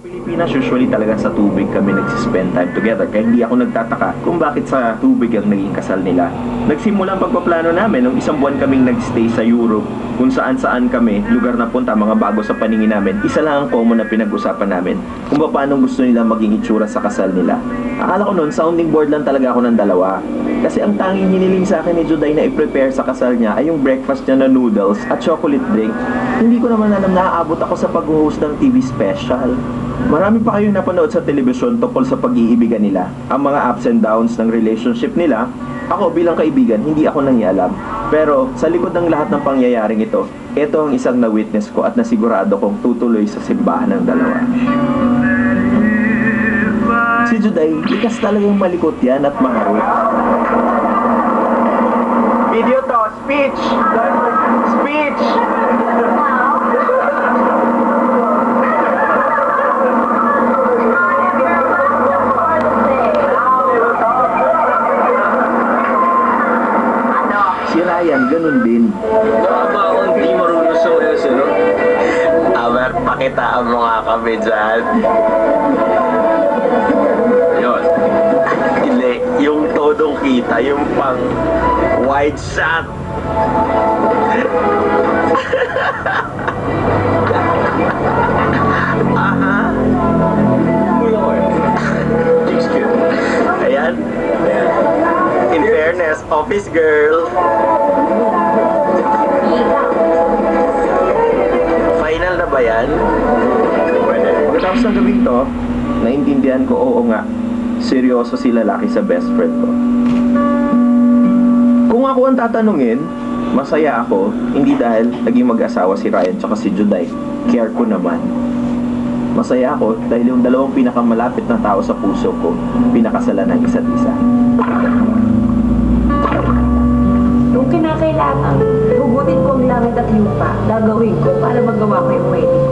Pilipinas, usually talaga sa tubig kami nagsispend time together. Kaya hindi ako nagtataka kung bakit sa tubig ang naging kasal nila. Nagsimula ang pagpaplano namin nung isang buwan kaming nagstay sa Europe, kung saan-saan kami, lugar na punta, mga bago sa paningin namin. Isa lang ang common na pinag-usapan namin, kung paano gusto nila maging itsura sa kasal nila. Akala ko noon, sounding board lang talaga ako ng dalawa. Kasi ang tanging hiniling sa akin ni Juday na i-prepare sa kasal niya ay yung breakfast niya na noodles at chocolate drink. Hindi ko naman alam na aabot ako sa pag-host ng TV special. Marami pa kayong napanood sa telebisyon tungkol sa pag-iibigan nila, ang mga ups and downs ng relationship nila. Ako bilang kaibigan, hindi ako nangialam. Pero sa likod ng lahat ng pangyayaring ito ang isang na-witness ko at nasigurado kong tutuloy sa simbahan ng dalawa. Si Juday, likas talagang malikot yan at maharot. Video to, speech! Speech! Si Ryan, ganun din. Baka akong di marunong sumusunod. Aber, pakitaan mo nga kami dyan. Yun. Hindi, yung todong kita, yung pang wide shot. Aha. Ayan. In fairness, office girl. Final na ba yan? Pagkatapos ng gabing to, naintindihan ko, oo nga, seryoso si lalaki sa best friend ko. Kung ako ang tatanungin, masaya ako, hindi dahil naging mag-asawa si Ryan tsaka si Juday. Care ko naman. Masaya ako dahil yung dalawang pinakamalapit na tao sa puso ko, pinakasalan ng isa't isa. Kung kinakailangan, hugutin ko ang langit at lupa, gagawin ko para magawa ko yung wedding.